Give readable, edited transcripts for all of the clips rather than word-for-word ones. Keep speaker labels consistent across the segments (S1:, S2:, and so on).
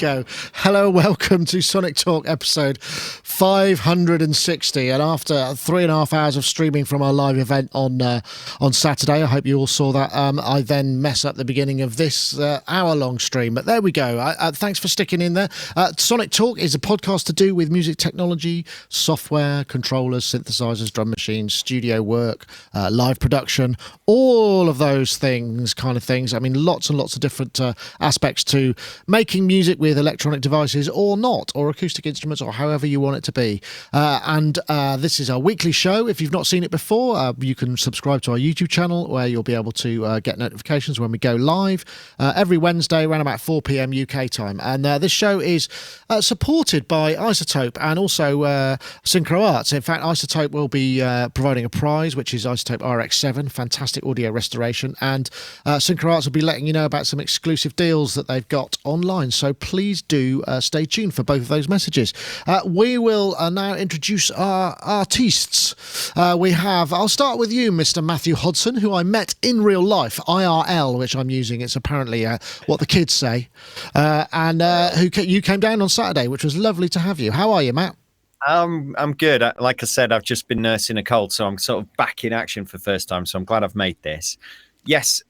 S1: go. Hello, welcome to Sonic Talk episode 560. And after 3.5 hours of streaming from our live event on Saturday, I hope you all saw that, I then mess up the beginning of this hour-long stream. But there we go. Thanks for sticking in there. Sonic Talk is a podcast to do with music technology, software, controllers, synthesizers, drum machines, studio work, live production, all of those kind of things. I mean, lots and lots of different aspects to making music with electronic devices or not, or acoustic instruments, or however you want it to be. And this is our weekly show. If you've not seen it before, you can subscribe to our YouTube channel where you'll be able to get notifications when we go live every Wednesday around about 4 p.m. UK time. And this show is supported by iZotope and also Synchro Arts. In fact, iZotope will be providing a prize, which is iZotope RX7, fantastic audio restoration, and Synchro Arts will be letting you know about some exclusive deals that they've got online, so please do stay tuned for both of those messages. We will now introduce our artists. I'll start with you, Mr. Matthew Hodson, who I met in real life, IRL, which I'm using, it's apparently what the kids say, and you came down on Saturday, which was lovely to have you. How are you, Matt?
S2: I'm good. Like I said, I've just been nursing a cold, so I'm sort of back in action for the first time, so I'm glad I've made this. Yes,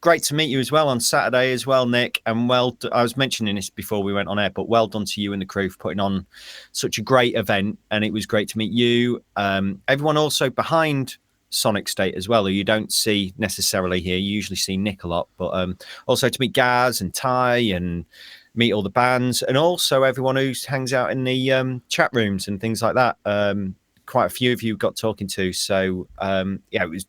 S2: great to meet you as well on Saturday as well, Nick. And I was mentioning this before we went on air, but well done to you and the crew for putting on such a great event. And it was great to meet you. Everyone also behind Sonicstate as well, who you don't see necessarily here. You usually see Nick a lot, but also to meet Gaz and Ty and meet all the bands, and also everyone who hangs out in the chat rooms and things like that. Quite a few of you got talking to. So, yeah, it was a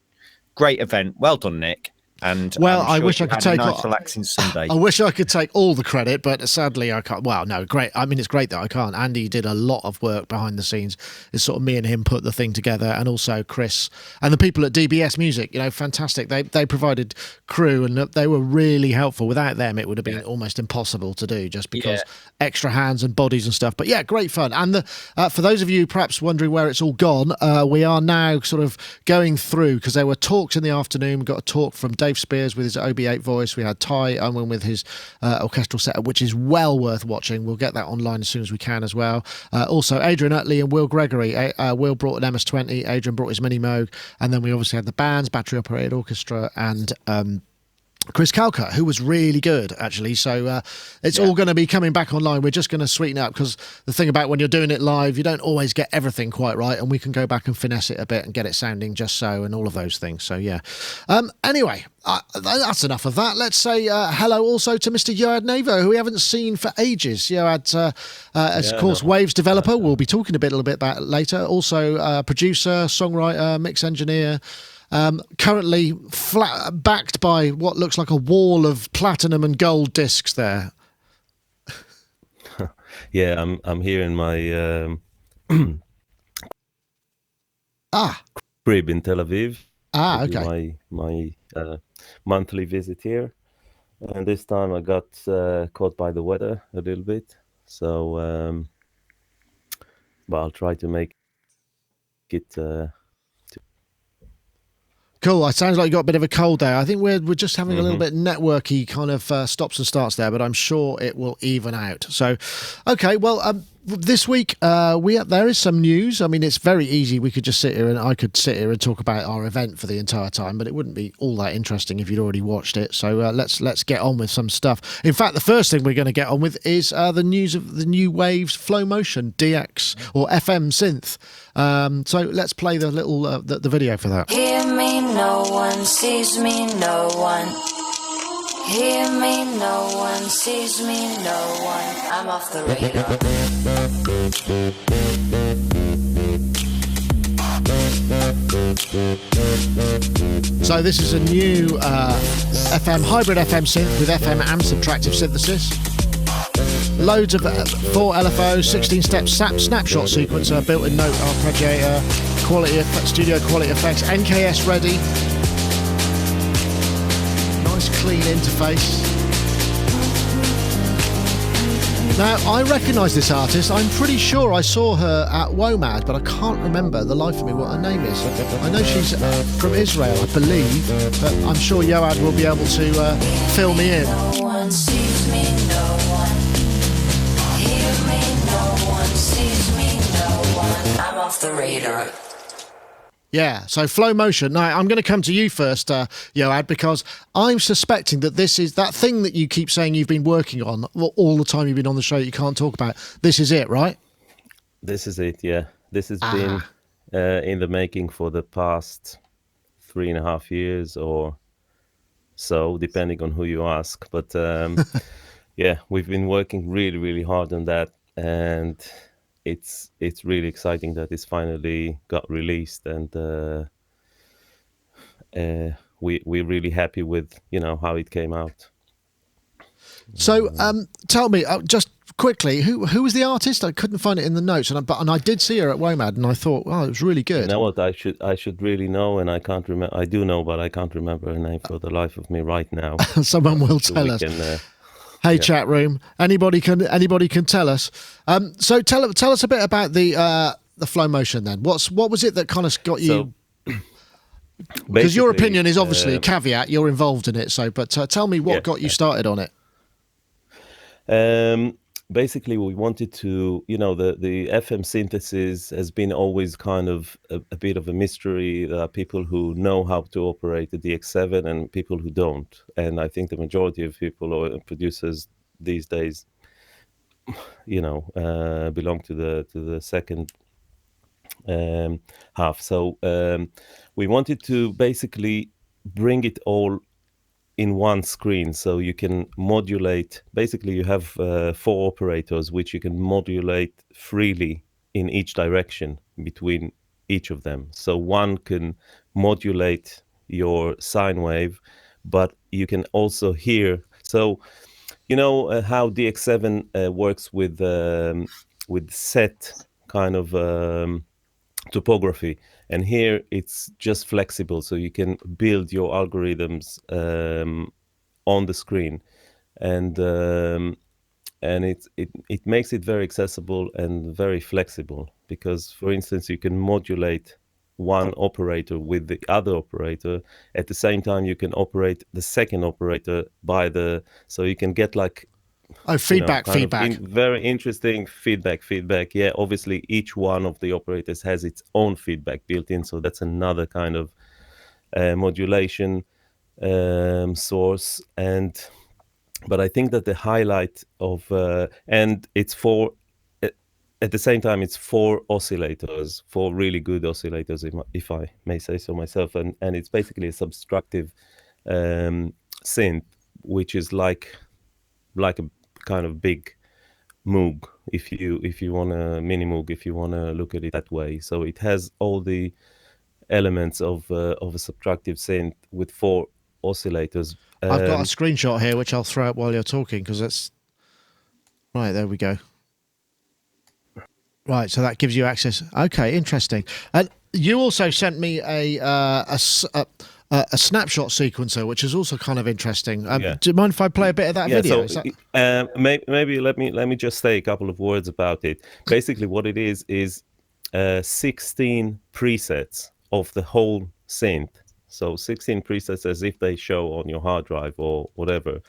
S2: great event. Well done, Nick. And
S1: well,
S2: sure
S1: I wish I could take
S2: nice relaxing Sunday.
S1: I wish I could take all the credit, but sadly I can't. Well, no, great. I mean, it's great that I can't. Andy did a lot of work behind the scenes. It's sort of me and him put the thing together, and also Chris and the people at DBS Music. You know, fantastic. They provided crew, and they were really helpful. Without them, it would have been almost impossible to do, just because extra hands and bodies and stuff. But yeah, great fun. And for those of you perhaps wondering where it's all gone, we are now sort of going through, because there were talks in the afternoon. We got a talk from Dave Spears with his OB8 voice. We had Ty Unwin with his orchestral setup, which is well worth watching. We'll get that online as soon as we can as well. Also, Adrian Utley and Will Gregory. Will brought an MS-20, Adrian brought his Mini Moog, and then we obviously had the bands, Battery Operated Orchestra, and Chris Calcutt, who was really good, actually. So it's all going to be coming back online. We're just going to sweeten it up, because the thing about when you're doing it live, you don't always get everything quite right, and we can go back and finesse it a bit and get it sounding just so, and all of those things. So, yeah. Anyway, that's enough of that. Let's say hello also to Mr. Yoad Navo, who we haven't seen for ages. Yoad, of course, Waves developer. We'll be talking a little bit about it later. Also, producer, songwriter, mix engineer. Currently backed by what looks like a wall of platinum and gold discs there.
S3: Yeah, I'm here in my crib in Tel Aviv.
S1: Okay.
S3: My monthly visit here, and this time I got caught by the weather a little bit. So, but I'll try to make it.
S1: Cool. It sounds like you got a bit of a cold there. I think we're just having a little bit networky kind of stops and starts there, but I'm sure it will even out. So, okay. Well, this week there is some news. I mean, it's very easy. We could just sit here, and I could sit here and talk about our event for the entire time, but it wouldn't be all that interesting if you'd already watched it. So let's get on with some stuff. In fact, the first thing we're going to get on with is the news of the new Waves Flow Motion DX or FM synth. So let's play the little the video for that.
S4: Hear me, no one sees me, no one. Hear me, no one sees me, no one. I'm off the radar.
S1: So this is a new FM hybrid FM synth with FM and subtractive synthesis. Loads of 4 LFO, 16-step snapshot sequencer, built-in note arpeggiator, studio quality effects, NKS ready. Nice clean interface. Now, I recognise this artist. I'm pretty sure I saw her at WOMAD, but I can't remember the life of me what her name is. I know she's from Israel, I believe, but I'm sure Yoad will be able to fill me in.
S4: No one sees me, no one. off the radar.
S1: Yeah, so flow motion. Now, I'm going to come to you first, Yoad, because I'm suspecting that this is that thing that you keep saying you've been working on all the time you've been on the show you can't talk about. This is it, right?
S3: This is it, yeah. This has been in the making for the past 3.5 years or so, depending on who you ask. But yeah, we've been working really, really hard on that. And it's really exciting that it's finally got released, and we're really happy with how it came out.
S1: So tell me just quickly, who was the artist? I couldn't find it in the notes, and I did see her at WOMAD, and I thought, oh, it was really good.
S3: You know what? I should really know, and I can't remember. I do know, but I can't remember her name for the life of me right now.
S1: Someone will tell us. Hey, yeah. Chat room. Anybody can tell us. So tell us a bit about the flow motion then. What was it that kind of got you? Because your opinion is obviously a caveat. You're involved in it. So, but tell me what got you started on it.
S3: Basically, we wanted to, the FM synthesis has been always kind of a bit of a mystery. There are people who know how to operate the DX7 and people who don't. And I think the majority of people or producers these days, belong to the second half. So we wanted to basically bring it all in one screen, so you can modulate. Basically, you have 4 operators which you can modulate freely in each direction between each of them. So one can modulate your sine wave, but you can also hear. So how DX7 works with set kind of topography, and here it's just flexible, so you can build your algorithms on the screen, and it makes it very accessible and very flexible, because, for instance, you can modulate one operator with the other operator at the same time. You can operate the second operator so you can get like
S1: feedback.
S3: Very interesting feedback. Yeah, obviously each one of the operators has its own feedback built in, so that's another kind of modulation source. But I think that the highlight of and it's at the same time, it's 4 oscillators, 4 really good oscillators, if I may say so myself, and it's basically a subtractive synth, which is like a kind of big Moog, if you want a mini Moog, if you want to look at it that way. So it has all the elements of a subtractive synth with 4 oscillators.
S1: I've got a screenshot here which I'll throw up while you're talking, because it's right there. We go. Right, so that gives you access. Okay, interesting. And you also sent me a snapshot sequencer, which is also kind of interesting. Do you mind if I play a bit of that video?
S3: So, maybe let me just say a couple of words about it. Basically, what it is 16 presets of the whole synth. So 16 presets as if they show on your hard drive or whatever,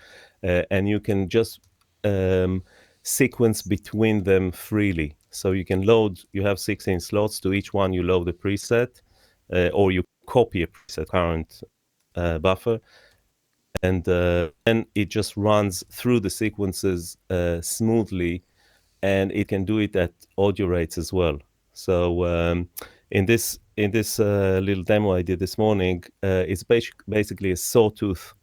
S3: and you can just sequence between them freely. So you can load. You have 16 slots. To each one, you load a preset, or you copy a preset current buffer, and then it just runs through the sequences smoothly, and it can do it at audio rates as well. So in this little demo I did this morning, it's basically a sawtooth,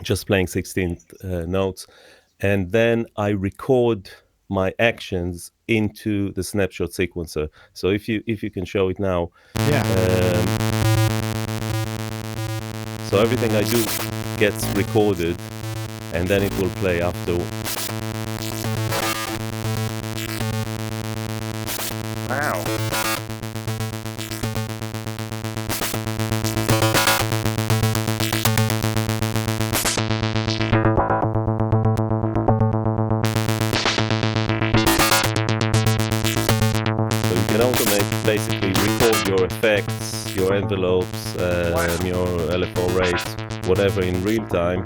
S3: just playing 16 notes, and then I record my actions into the snapshot sequencer. So if you can show it now.
S1: Yeah.
S3: So everything I do gets recorded, and then it will play after.
S2: Wow.
S3: Basically record your effects, your envelopes, your LFO rates, whatever, in real time.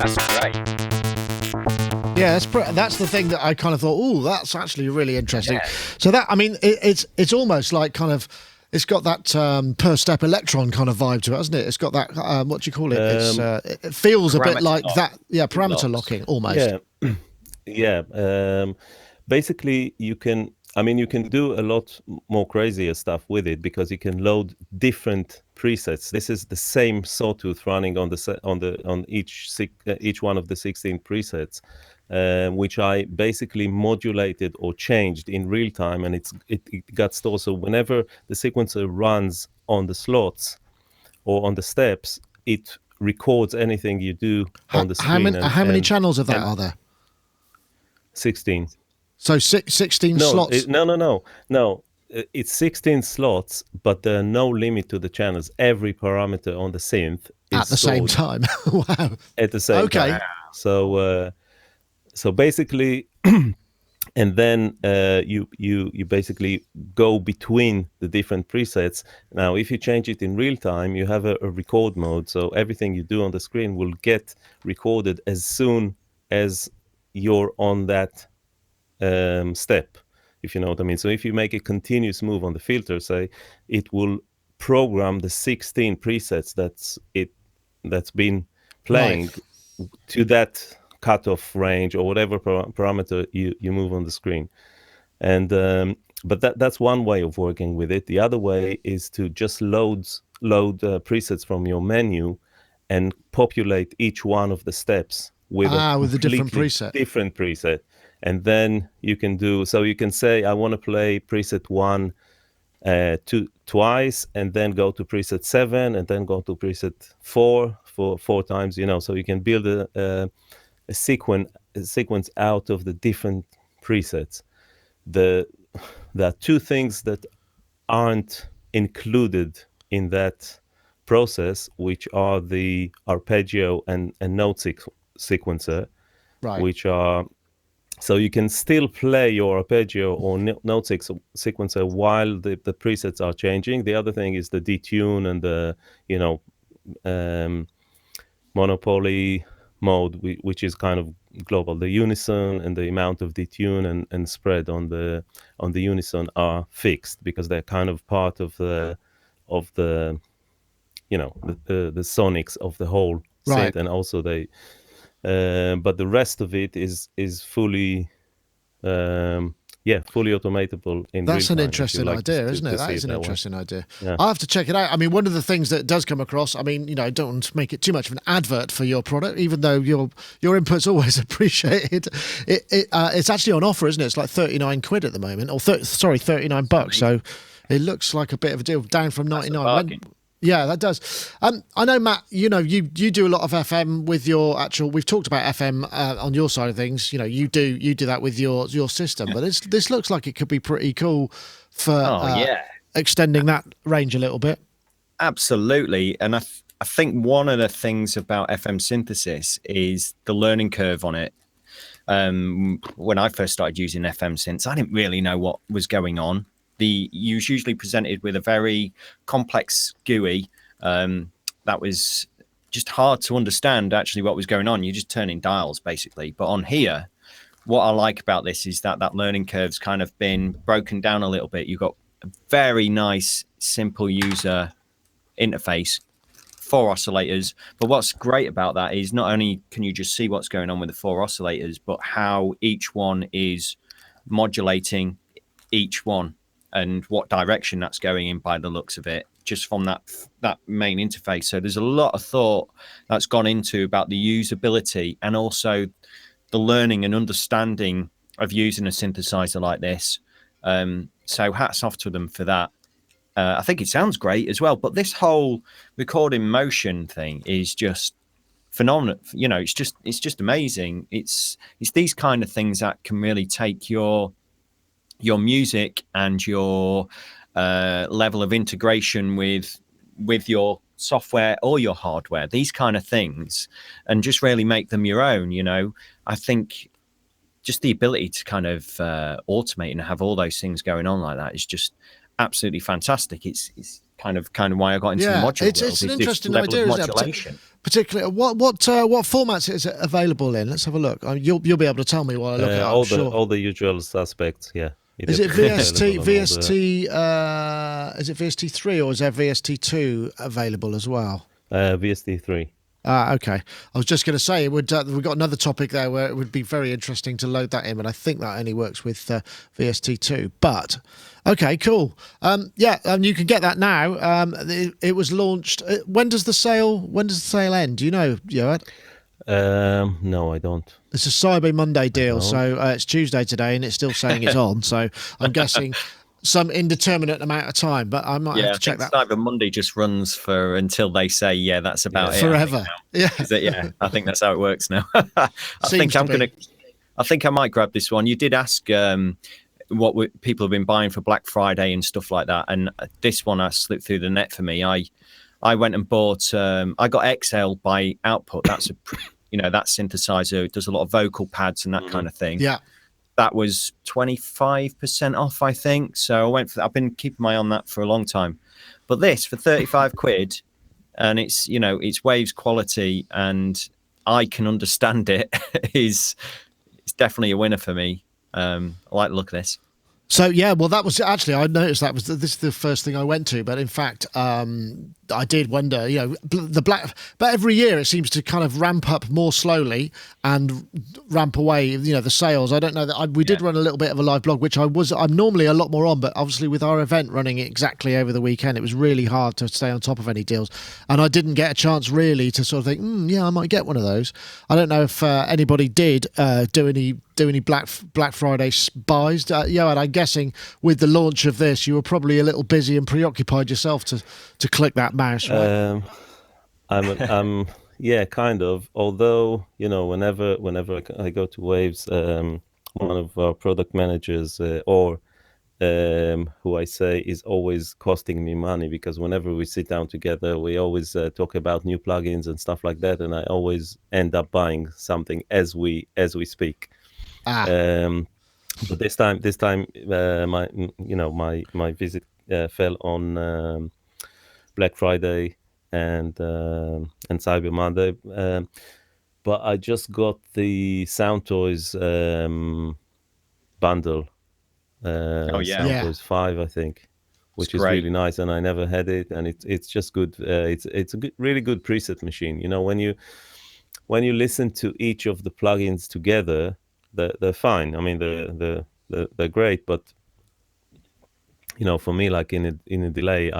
S2: That's great.
S1: Yeah, that's the thing that I kind of thought, oh, that's actually really interesting.
S2: Yeah.
S1: So that, I mean, it's almost like kind of, it's got that per step electron kind of vibe to it, hasn't it? It's got that, what do you call it? It feels a bit like that. Yeah, parameter locking almost.
S3: Yeah. Basically, you can do a lot more crazier stuff with it because you can load different presets. This is the same sawtooth running on each one of the 16 presets, which I basically modulated or changed in real time, and it got stored. So whenever the sequencer runs on the slots or on the steps, it records anything you do on the screen.
S1: How many channels of that are there?
S3: 16.
S1: So 16 slots?
S3: No. It's 16 slots, but there are no limit to the channels. Every parameter on the synth is
S1: at the same time. Wow.
S3: At the same time. So basically, and then you basically go between the different presets. Now, if you change it in real time, you have a record mode. So everything you do on the screen will get recorded as soon as you're on that step, if you know what I mean. So if you make a continuous move on the filter, say, it will program the 16 presets that's been playing to that cutoff range or whatever parameter you move on the screen. And but that's one way of working with it. The other way is to just load presets from your menu and populate each one of the steps with
S1: a different
S3: preset. And then you can you can say, I want to play preset 1 twice, and then go to preset 7, and then go to preset 4 for 4 times, so you can build a sequence out of the different presets. There are 2 things that aren't included in that process, which are the arpeggio and note sequencer, which are, so you can still play your arpeggio or note sequencer while the presets are changing. The other thing is the detune and the monopoly mode, which is kind of global. The unison and the amount of detune and spread on the unison are fixed because they're kind of part of the sonics of the whole synth, and also they. But the rest of it is fully, fully automatable in real time.
S1: That's an interesting idea, isn't it? That is an interesting idea. Yeah. I'll have to check it out. I mean, one of the things that does come across, I mean, I don't want to make it too much of an advert for your product, even though your input's always appreciated. It's actually on offer, isn't it? It's like 39 quid at the moment, or $39. So it looks like a bit of a deal, down from 99. Yeah, that does. I know, Matt, you do a lot of FM with your actual, we've talked about FM on your side of things. You do that with your system, but this looks like it could be pretty cool for extending that range a little bit.
S2: Absolutely. And I think one of the things about FM synthesis is the learning curve on it. When I first started using FM synths, I didn't really know what was going on. You was usually presented with a very complex GUI that was just hard to understand actually what was going on. You're just turning dials basically. But on here, what I like about this is that learning curve's kind of been broken down a little bit. You've got a very nice, simple user interface, 4 oscillators. But what's great about that is not only can you just see what's going on with the 4 oscillators, but how each one is modulating each one, and what direction that's going in by the looks of it, just from that main interface. So there's a lot of thought that's gone into about the usability and also the learning and understanding of using a synthesizer like this. So hats off to them for that. I think it sounds great as well, but this whole recording motion thing is just phenomenal. It's just amazing. It's these kind of things that can really take your music and your level of integration with your software or your hardware, these kind of things, and just really make them your own. I think just the ability to kind of automate and have all those things going on like that is just absolutely fantastic. It's kind of why I got into the modular world.
S1: It's an interesting idea, isn't it? particularly what formats is it available in? Let's have a look. You'll be able to tell me while I look it up.
S3: All the usual suspects. Yeah.
S1: Is it VST? Is it VST3 or is there VST2 available as well?
S3: VST3.
S1: Okay. I was just going to say we've got another topic there where it would be very interesting to load that in, but I think that only works with VST2. But okay, cool. You can get that now. It was launched. When does the sale end? Do you know, Joad?
S3: No, I don't.
S1: It's a Cyber Monday deal, so it's Tuesday today, and it's still saying it's on. So I'm guessing some indeterminate amount of time, but I might have to check that.
S2: Cyber Monday just runs for until they say, that's about it.
S1: Forever.
S2: I think that's how it works now. I think I might grab this one. You did ask what people have been buying for Black Friday and stuff like that, and this one I slipped through the net for me. I went and bought. I got Exhale by Output. That's that synthesizer. It does a lot of vocal pads and that kind of thing.
S1: Yeah.
S2: That was 25% off, I think. So I went for that. I've been keeping my eye on that for a long time. But this for 35 quid, and it's Waves quality, and I can understand it. It's definitely a winner for me. I like the look of this.
S1: So that was actually, I noticed this is the first thing I went to, but in fact, I did wonder, but every year it seems to kind of ramp up more slowly and ramp away, the sales. I don't know that we did run a little bit of a live blog, which I'm normally a lot more on, but obviously with our event running exactly over the weekend, it was really hard to stay on top of any deals. And I didn't get a chance really to sort of think, I might get one of those. I don't know if anybody did do any Black Friday buys. And I'm guessing with the launch of this, you were probably a little busy and preoccupied yourself to click that mouse, right?
S3: I'm kind of. Although whenever I go to Waves, one of our product managers or who I say is always costing me money, because whenever we sit down together, we always talk about new plugins and stuff like that, and I always end up buying something as we speak. But this time, my visit fell on Black Friday and Cyber Monday, but I just got the Sound Toys bundle. Sound Toys 5, I think, which is really nice, and I never had it, and it's just good. It's a really good preset machine. When you listen to each of the plugins together, they're fine. I mean, they're great, but for me, like in a delay,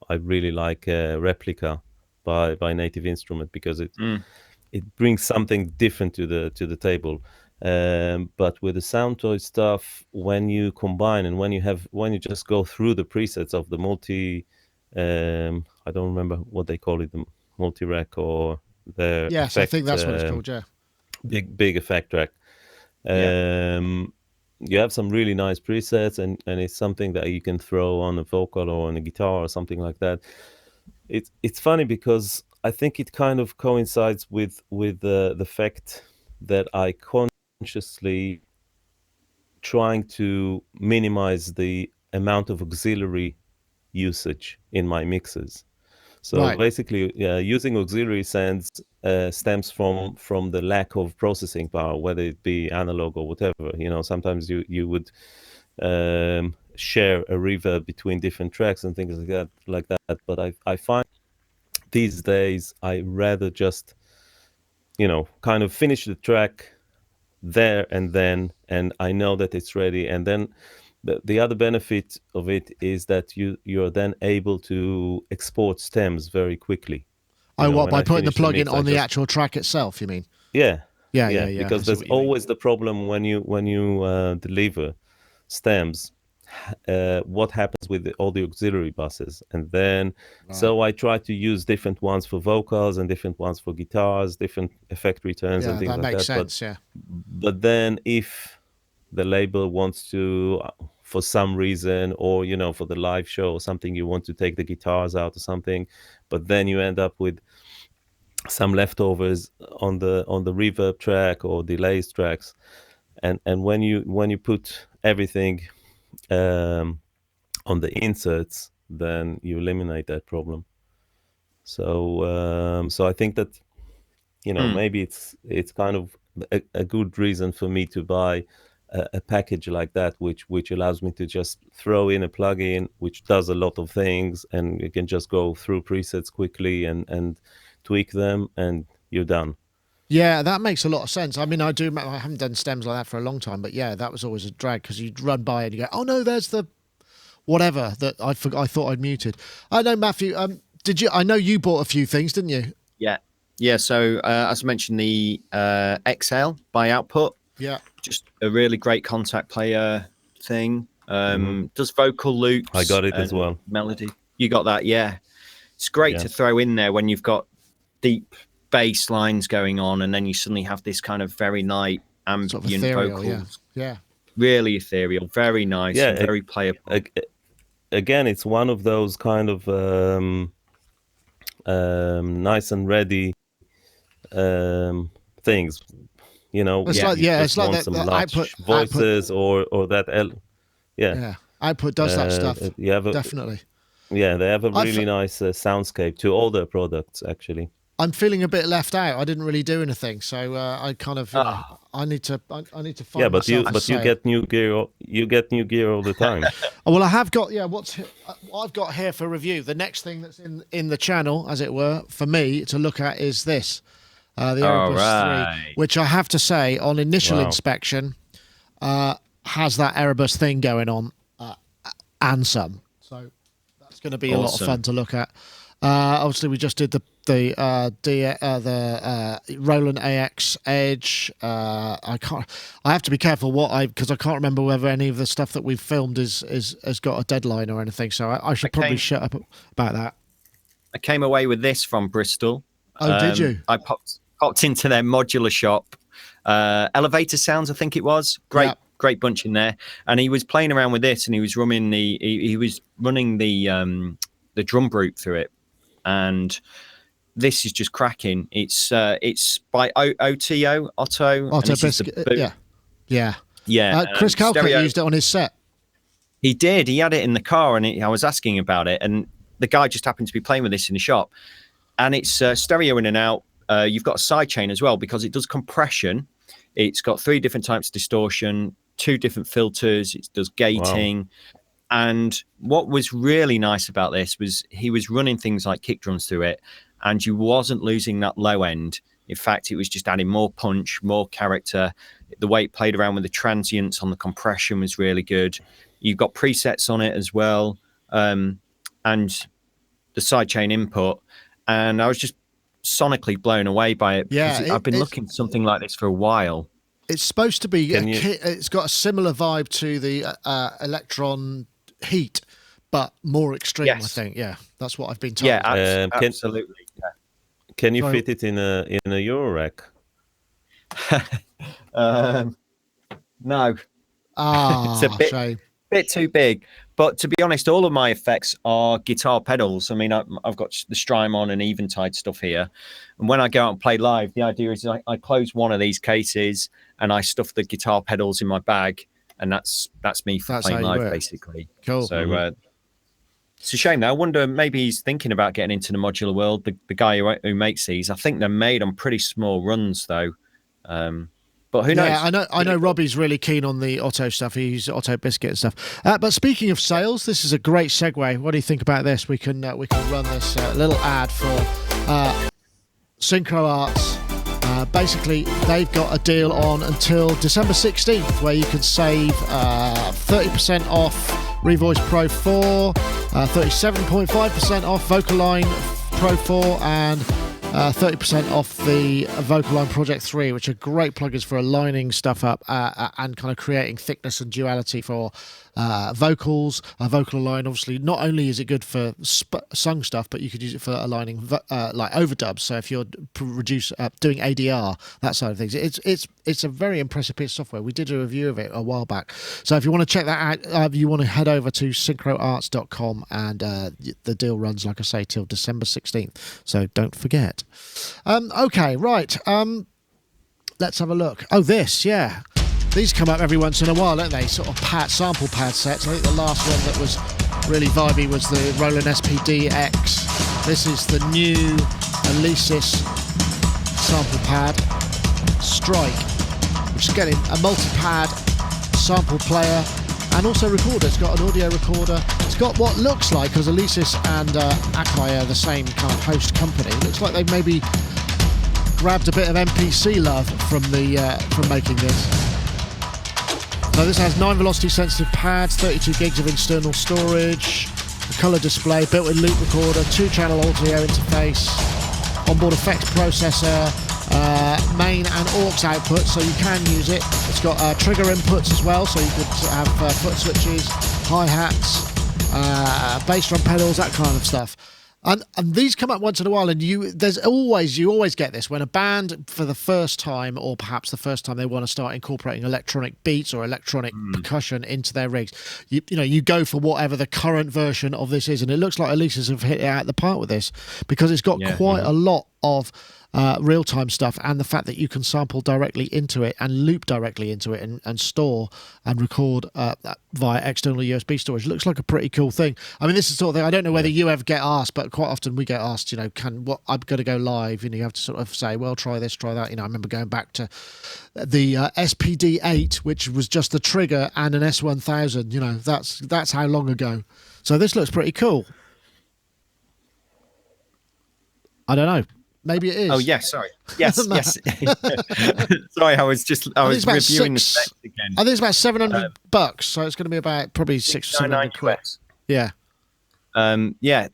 S3: I really like Replica by Native Instrument, because it brings something different to the table. But with the Sound Toy stuff, when you combine and when you just go through the presets of the I don't remember what they call it, the multi-rack or the
S1: effect, I think that's what it's called. Yeah,
S3: big effect rack. You have some really nice presets, and it's something that you can throw on a vocal or on a guitar or something like that. It's funny because I think it kind of coincides with the fact that I consciously trying to minimize the amount of auxiliary usage in my mixes. So basically, using auxiliary stems from the lack of processing power, whether it be analog or whatever. Sometimes you would share a reverb between different tracks and things like that. But I find these days I rather just kind of finish the track there and then, and I know that it's ready, and then the other benefit of it is that you're then able to export stems very quickly.
S1: By putting the plugin on the actual track itself, you mean?
S3: Yeah.
S1: Yeah.
S3: Because there's always the problem when you deliver stems. What happens with all the auxiliary buses, and then so I try to use different ones for vocals and different ones for guitars, different effect returns and things like that.
S1: That makes sense.
S3: But then if the label wants to, for some reason, or for the live show or something, you want to take the guitars out or something, but then you end up with some leftovers on the reverb track or delays tracks, and when you put everything on the inserts, then you eliminate that problem. So I think that you know, maybe it's kind of a good reason for me to buy a package like that, which allows me to just throw in a plugin which does a lot of things, and you can just go through presets quickly and tweak them, and you're done.
S1: Yeah, that makes a lot of sense. I mean, I haven't done stems like that for a long time, but yeah, that was always a drag because you'd run by and you go, oh no, there's the whatever that I thought I'd muted. I know, Matthew. Did you? I know you bought a few things, didn't you?
S2: Yeah. So as I mentioned, the XL by Output.
S1: Yeah.
S2: Just a really great contact player thing. Does vocal loops.
S3: I got it as well.
S2: Melody. You got that, yeah. It's great to throw in there when you've got deep bass lines going on, and then you suddenly have this kind of very light ambient
S1: sort of ethereal,
S2: vocals.
S1: Yeah.
S2: Really ethereal, very nice, and very playable.
S3: Again, it's one of those kind of nice and ready things. You know,
S1: it's like it's like
S3: some
S1: that
S3: large voices or that.
S1: Output does that stuff. Definitely.
S3: Yeah, they have a really nice soundscape to all their products. Actually,
S1: I'm feeling a bit left out. I didn't really do anything, so I kind of I need to find.
S3: Yeah, but you get new gear. You get new gear all the time.
S1: Well, I have got what I've got here for review. The next thing that's in the channel, as it were, for me to look at is this. The Erebus 3, which I have to say, on initial inspection, has that Erebus thing going on, and some. So that's going to be a lot of fun to look at. Obviously, we just did the Roland AX Edge. I have to be careful because I can't remember whether any of the stuff that we've filmed has got a deadline or anything. So I should probably shut up about that.
S2: I came away with this from Bristol.
S1: Oh, did you?
S2: I popped into their modular shop. Elevator Sounds, I think it was. Great bunch in there. And he was playing around with this, and he was running the drum brute through it. And this is just cracking. It's by Otto
S1: Biscuit. Yeah. Chris Calcutt used it on his set.
S2: He did. He had it in the car, and I was asking about it, and the guy just happened to be playing with this in the shop. And it's stereo in and out. You've got a sidechain as well, because it does compression. It's got 3 different types of distortion, 2 different filters. It does gating. Wow. And what was really nice about this was he was running things like kick drums through it, and you wasn't losing that low end. In fact, it was just adding more punch, more character. The way it played around with the transients on the compression was really good. You've got presets on it as well, and the sidechain input. And I was just sonically blown away by it. Because I've been looking for something like this for a while. It's supposed to be. It's got a similar vibe to the Electron Heat, but more extreme. Yes. I think. Yeah, that's what I've been told.
S3: Yeah,
S2: absolutely.
S3: Can you fit it in a Euro rack?
S2: No. It's a bit too big. But to be honest, all of my effects are guitar pedals. I mean, I've got the Strymon and Eventide stuff here. And when I go out and play live, the idea is I close one of these cases and I stuff the guitar pedals in my bag. And that's me playing live, basically.
S1: Cool.
S2: So it's a shame, though. I wonder, maybe he's thinking about getting into the modular world, the guy who makes these. I think they're made on pretty small runs, though. But who knows?
S1: Yeah, I know Robbie's really keen on the Otto stuff. He uses Otto Biscuit and stuff. But speaking of sales, this is a great segue. What do you think about this? We can run this little ad for Synchro Arts. Basically, they've got a deal on until December 16th where you can save 30% off Revoice Pro 4, 37.5% off Vocaline Pro 4, and 30% off the Vocaline Project 3, which are great plugins for aligning stuff up and kind of creating thickness and duality for vocals. Vocal Align, obviously, not only is it good for sung stuff, but you could use it for aligning like overdubs. So if you're doing ADR, that side of things, it's a very impressive piece of software. We did a review of it a while back. So if you want to check that out, you want to head over to synchroarts.com, and the deal runs, like I say, till December 16th. So don't forget. Okay, right. Let's have a look. Oh, this, yeah. These come up every once in a while, don't they? Sort of sample pad sets. I think the last one that was really vibey was the Roland SPD X. This is the new Alesis sample pad, Strike, which is getting a multipad sample player and also recorder. It's got an audio recorder. It's got what looks like, because Alesis and Akai are the same kind of host company. It looks like they've maybe grabbed a bit of MPC love from making this. So this has 9 velocity sensitive pads, 32 gigs of external storage, a colour display, built-in loop recorder, 2-channel audio interface, onboard effects processor, main and aux output, so you can use it. It's got trigger inputs as well, so you could have foot switches, hi-hats, bass drum pedals, that kind of stuff. And these come up once in a while, and you always get this when a band, for the first time, or perhaps the first time they want to start incorporating electronic beats or electronic percussion into their rigs. You go for whatever the current version of this is, and it looks like Alesis have hit it out of the park with this, because it's got quite a lot of real-time stuff, and the fact that you can sample directly into it and loop directly into it and store and record via external USB storage looks like a pretty cool thing. I mean, this is the sort of thing, I don't know whether you ever get asked, but quite often we get asked, I'm going to go live, you have to sort of say, well, try this, try that. I remember going back to the SPD8, which was just the trigger and an S1000, that's how long ago. So this looks pretty cool. I don't know. Maybe it is.
S2: Oh, yes, sorry. Yes, yes. Sorry, I was reviewing the specs again.
S1: I think it's about $700, so it's going to be about probably $600 Yeah.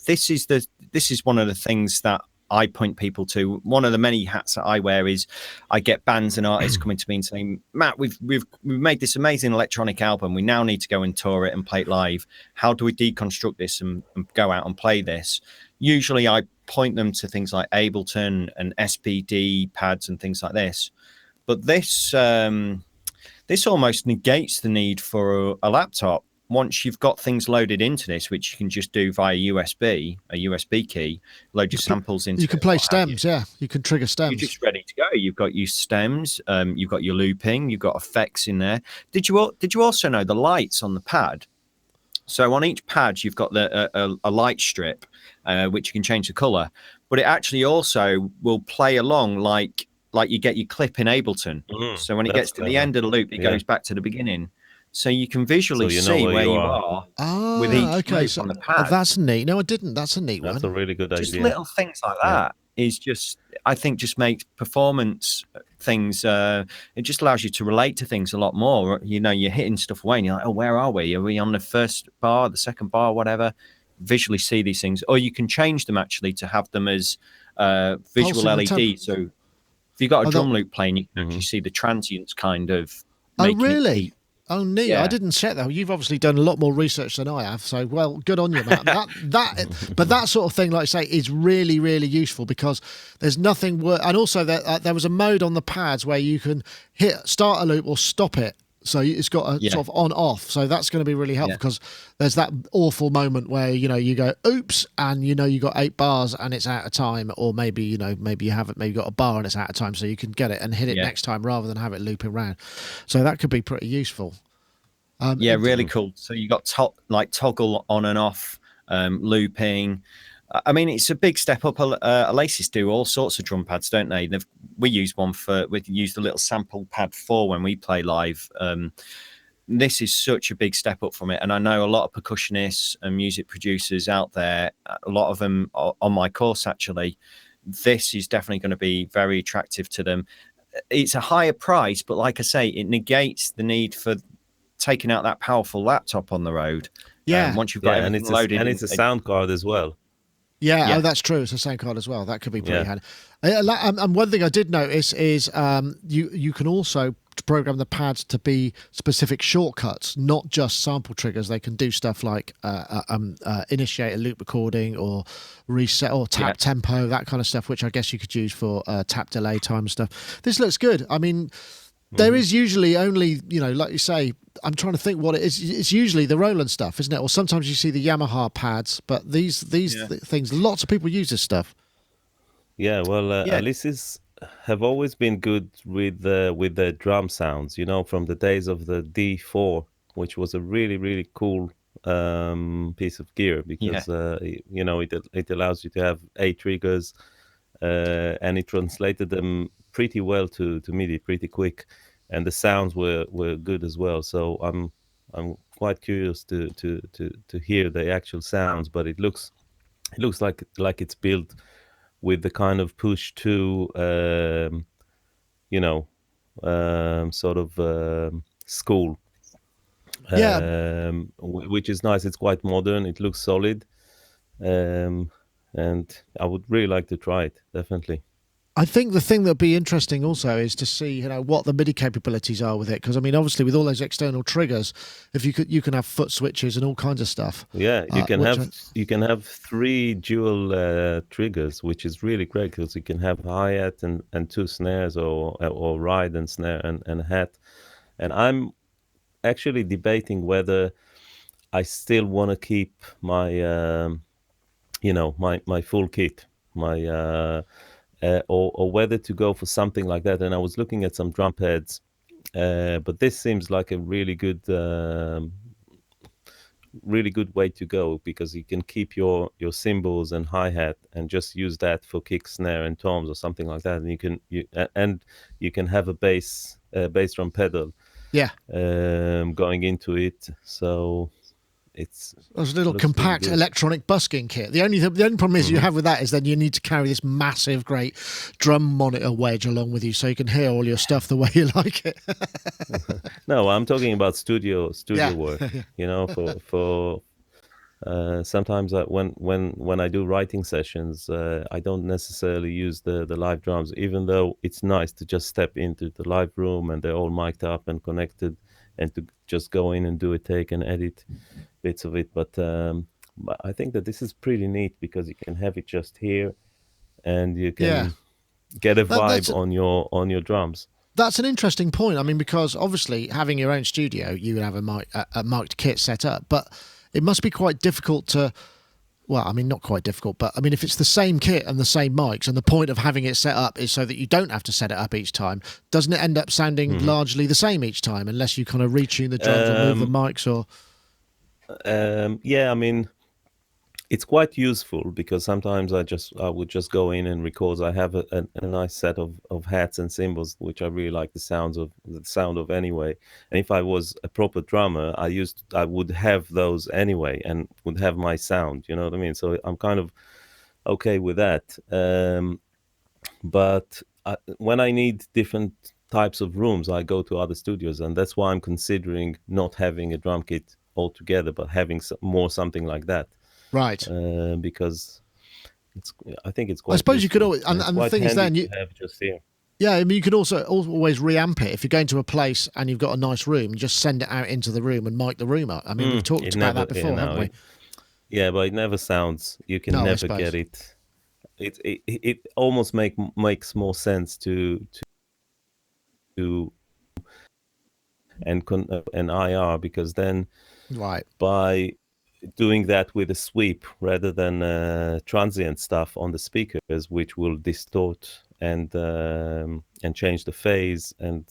S2: This is one of the things that I point people to. One of the many hats that I wear is I get bands and artists coming to me and saying, Matt, we've made this amazing electronic album. We now need to go and tour it and play it live. How do we deconstruct this and go out and play this? Usually I point them to things like Ableton and SPD pads and things like this. But this almost negates the need for a laptop. Once you've got things loaded into this, which you can just do via USB, a USB key, load your samples into.
S1: You can play stems, you can trigger stems.
S2: You're just ready to go. You've got your stems, you've got your looping, you've got effects in there. Did you also know the lights on the pad? So on each pad, you've got a light strip, which you can change the color, but it actually also will play along like you get your clip in Ableton. So when it gets to the end of the loop, it goes back to the beginning. So you can visually see where you are with each loop on the pad.
S1: That's neat. No, I didn't. That's a neat one.
S3: That's a really good idea.
S2: Just little things like that is just, I think, just makes performance things. It just allows you to relate to things a lot more. You're hitting stuff away and you're like, oh, where are we? Are we on the first bar, the second bar, whatever? Visually see these things. Or you can change them actually to have them as visual LED. So if you've got a drum loop playing, you can actually see the transients kind of.
S1: Oh, really? Oh, neat. Yeah. I didn't check that. You've obviously done a lot more research than I have. So, well, good on you, Matt. But that sort of thing, like I say, is really, really useful, because there's nothing worse. And also there was a mode on the pads where you can start a loop or stop it. So it's got a sort of on-off. So that's going to be really helpful, because there's that awful moment where, you go, oops, and you got 8 bars and it's out of time. Or maybe you haven't, maybe got a bar and it's out of time, so you can get it and hit it next time rather than have it looping around. So that could be pretty useful.
S2: Really cool. So you got toggle on and off, looping. I mean, it's a big step up. Alesis do all sorts of drum pads, don't they? We use the little sample pad 4 when we play live. This is such a big step up from it. And I know a lot of percussionists and music producers out there, a lot of them on my course, actually. This is definitely going to be very attractive to them. It's a higher price, but like I say, it negates the need for taking out that powerful laptop on the road. Once you've got everything loaded.
S3: And it's a sound card as well.
S1: Yeah, oh, that's true. It's a sound card as well. That could be pretty handy. And one thing I did notice is you can also program the pads to be specific shortcuts, not just sample triggers. They can do stuff like initiate a loop recording or reset or tap tempo, that kind of stuff, which I guess you could use for tap delay time and stuff. This looks good. I mean, there is usually only, like you say, I'm trying to think what it is. It's usually the Roland stuff, isn't it? Or sometimes you see the Yamaha pads, but these things, lots of people use this stuff.
S3: Yeah, well, Alesis have always been good with the drum sounds, from the days of the D4, which was a really, really cool piece of gear, because, it allows you to have 8 triggers, and it translated them pretty well to MIDI, pretty quick, and the sounds were good as well. So I'm quite curious to hear the actual sounds, but it looks like it's built with the kind of push to sort of school, which is nice. It's quite modern. It looks solid, and I would really like to try it, definitely.
S1: I think the thing that'd be interesting also is to see, what the MIDI capabilities are with it. Because I mean, obviously, with all those external triggers, if you can have foot switches and all kinds of stuff.
S3: Yeah, you can have 3 dual triggers, which is really great because you can have hi-hat and 2 snares, or ride and snare and hat. And I'm actually debating whether I still want to keep my my full kit, or whether to go for something like that. And I was looking at some drum pads, but this seems like a really good way to go, because you can keep your cymbals and hi-hat and just use that for kick, snare, and toms or something like that. And you can have a bass drum pedal, going into it. So it's
S1: a little compact
S3: really
S1: electronic busking kit. The only problem is you have with that is then you need to carry this massive, great drum monitor wedge along with you so you can hear all your stuff the way you like it.
S3: No, I'm talking about studio work. For sometimes when I do writing sessions, I don't necessarily use the live drums, even though it's nice to just step into the live room and they're all mic'd up and connected, and to just go in and do a take and edit bits of it. But I think that this is pretty neat because you can have it just here, and you can get a vibe on your drums.
S1: That's an interesting point. I mean, because obviously having your own studio, you would have a mic'd kit set up, but it must be quite difficult to. Well, I mean, not quite difficult, but I mean, if it's the same kit and the same mics, and the point of having it set up is so that you don't have to set it up each time, doesn't it end up sounding largely the same each time, unless you kind of retune the drums or move the mics or?
S3: Yeah, I mean, it's quite useful because sometimes I would just go in and record. I have a nice set of hats and cymbals, which I really like the sound of anyway. And if I was a proper drummer, I would have those anyway and would have my sound. You know what I mean? So I'm kind of okay with that. But when I need different types of rooms, I go to other studios, and that's why I'm considering not having a drum kit altogether, but having something like that.
S1: Right.
S3: Because I think it's quite.
S1: I suppose
S3: useful.
S1: You could always, and the thing is, then you
S3: have just here.
S1: Yeah, I mean, you can also always reamp it. If you're going to a place and you've got a nice room, just send it out into the room and mic the room up. I mean, we've talked about that before, haven't we?
S3: Yeah, but it never sounds. You can never get it. It almost makes more sense to and IR, because then by doing that with a sweep rather than transient stuff on the speakers, which will distort and change the phase and